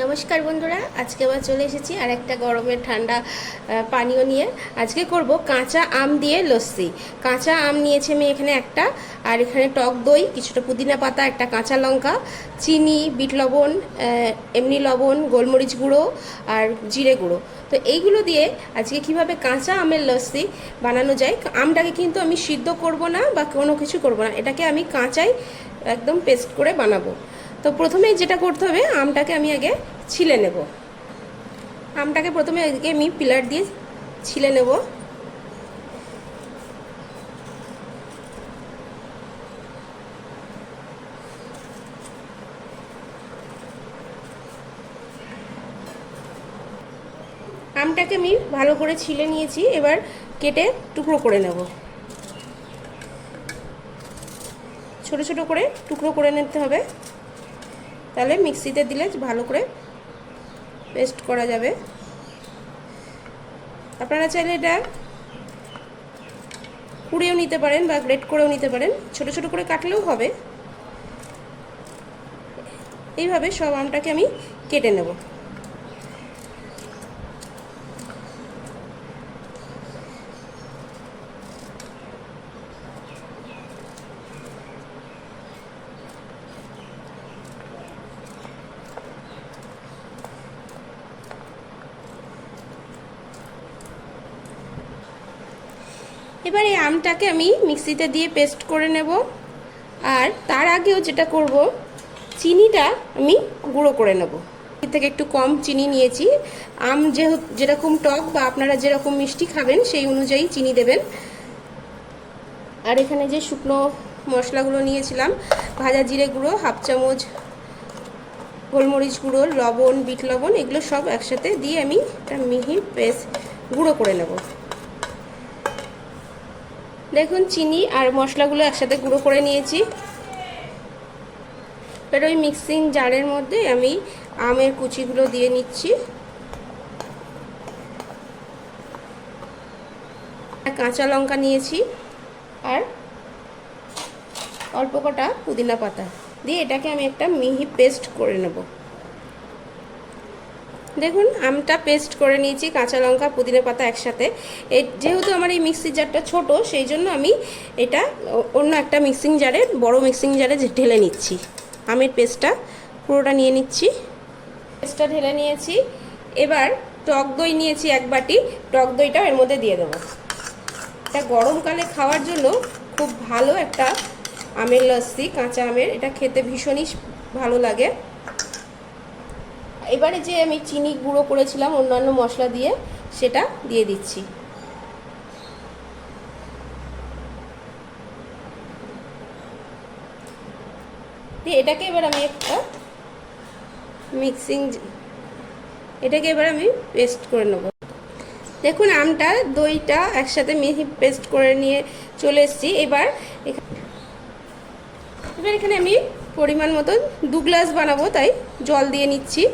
নমস্কার বন্ধুরা, আজকে আবার চলে এসেছি আর একটা গরমের ঠান্ডা পানীয় নিয়ে। আজকে করব কাঁচা আম দিয়ে লস্যি। কাঁচা আম নিয়েছি আমি এখানে একটা, আর এখানে টক দই, কিছুটা পুদিনা পাতা, একটা কাঁচা লঙ্কা, চিনি, বিট লবণ, এমনি লবণ, গোলমরিচ গুঁড়ো আর জিরে গুঁড়ো। তো এইগুলো দিয়ে আজকে কিভাবে কাঁচা আমের লস্যি বানানো যায়। আমটাকে কিন্তু আমি সিদ্ধ করব না বা কোনো কিছু করব না, এটাকে আমি কাঁচাই একদম পেস্ট করে বানাবো। তো প্রথমে যেটা করতে হবে, আমটাকে আমি আগে ছিলে নেব। আমটাকে প্রথমে আগে আমি পিলার দিয়ে ছিলে নেব। আমটাকে আমি ভালো করে ছিলে নিয়েছি, এবার কেটে টুকরো করে নেব। ছোট ছোট করে টুকরো করে নিতে হবে, তাহলে মিক্সিতে দিলে ভালো করে পেস্ট করা যাবে। আপনারা চাইলে এটা কুড়িয়েও নিতে পারেন বা গ্রেট করেও নিতে পারেন, ছোট ছোট করে কাটলেও হবে। এইভাবে সব আমটাকে আমি কেটে নেব। এবার এই আমটাকে আমি মিক্সিতে দিয়ে পেস্ট করে নেব। আর তার আগেও যেটা করব, চিনিটা আমি গুঁড়ো করে নেব। এর থেকে একটু কম চিনি নিয়েছি। আম যেরকম টক বা আপনারা যেরকম মিষ্টি খাবেন সেই অনুযায়ী চিনি দেবেন। আর এখানে যে শুকনো মশলাগুলো নিয়েছিলাম, ভাজা জিরে গুঁড়ো, হাফ চামচ গোলমরিচ গুঁড়ো, লবণ, বিট লবণ, এগুলো সব একসাথে দিয়ে আমি একটা মিহি পেস্ট গুঁড়ো করে নেব। দেখুন, চিনি আর মশলাগুলো একসাথে গুঁড়ো করে নিয়েছি। এবার ওই মিক্সিং জারের মধ্যে আমি আমের কুচিগুলো দিয়ে নিচ্ছি। কাঁচা লঙ্কা নিয়েছি আর অল্প কটা পুদিনা পাতা দিয়ে এটাকে আমি একটা মিহি পেস্ট করে নেব। দেখুন, আমটা পেস্ট করে নিয়েছি, কাঁচা লঙ্কা, পুদিনা পাতা একসাথে। যেহেতু আমার এই মিক্সি জারটা ছোট, সেই জন্য আমি এটা অন্য একটা মিক্সিং জারে, বড় মিক্সিং জারে ঢেলে নিচ্ছি। আমের পেস্টটা পুরোটা নিয়ে নিচ্ছি। পেস্টটা ঢেলে নিয়েছি। এবার টক দই নিয়েছি এক বাটি, টক দইটাও এর মধ্যে দিয়ে দেবো। এটা গরমকালে খাওয়ার জন্য খুব ভালো একটা আমের লস্যি, কাঁচা আমের। এটা খেতে ভীষণই ভালো লাগে। এবারে যে আমি চিনি গুঁড়ো করেছিলাম অন্যান্য মশলা দিয়ে, সেটা দিয়ে দিচ্ছি। দিয়ে এটাকে এবার আমি এবার আমি পেস্ট করে নেব। দেখুন, আমটা দইটা একসাথে মিহি পেস্ট করে নিয়ে চলে এসেছি। এবার এখানে আমি পরিমাণ মতো 2 গ্লাস বানাবো, তাই জল দিয়ে নিচ্ছি।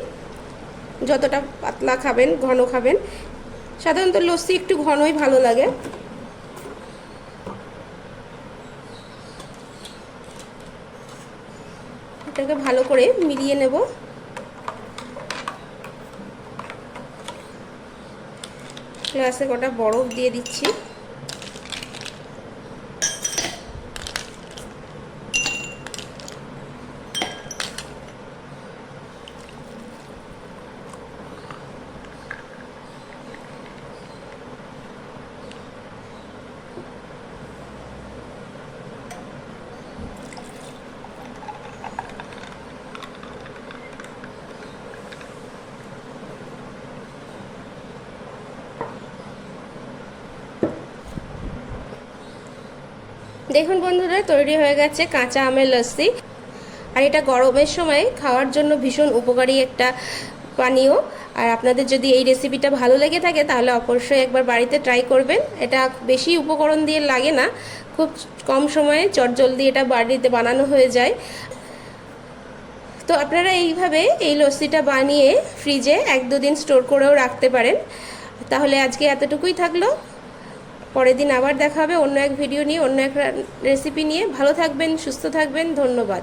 যতটা পাতলা খাবেন, ঘন খাবেন, সাধারণত লস্যি একটু ঘনই ভালো লাগে। এটাকে ভালো করে মিলিয়ে নেব। গ্লাসে কটা বরফ দিয়ে দিচ্ছি। দেখুন বন্ধুরা, তৈরি হয়ে গেছে কাঁচা আমের লস্যি। আর এটা গরমের সময় খাওয়ার জন্য ভীষণ উপকারী একটা পানীয়। আর আপনাদের যদি এই রেসিপিটা ভালো লেগে থাকে, তাহলে অবশ্যই একবার বাড়িতে ট্রাই করবেন। এটা বেশি উপকরণ দিয়ে লাগে না, খুব কম সময়ে চটজলদি এটা বাড়িতে বানানো হয়ে যায়। তো আপনারা এইভাবে এই লস্যিটা বানিয়ে ফ্রিজে 1-2 দিন স্টোর করেও রাখতে পারেন। তাহলে আজকে এতটুকুই থাকলো। পরের দিন আবার দেখা হবে অন্য এক ভিডিও নিয়ে, অন্য এক রেসিপি নিয়ে। ভালো থাকবেন, সুস্থ থাকবেন, ধন্যবাদ।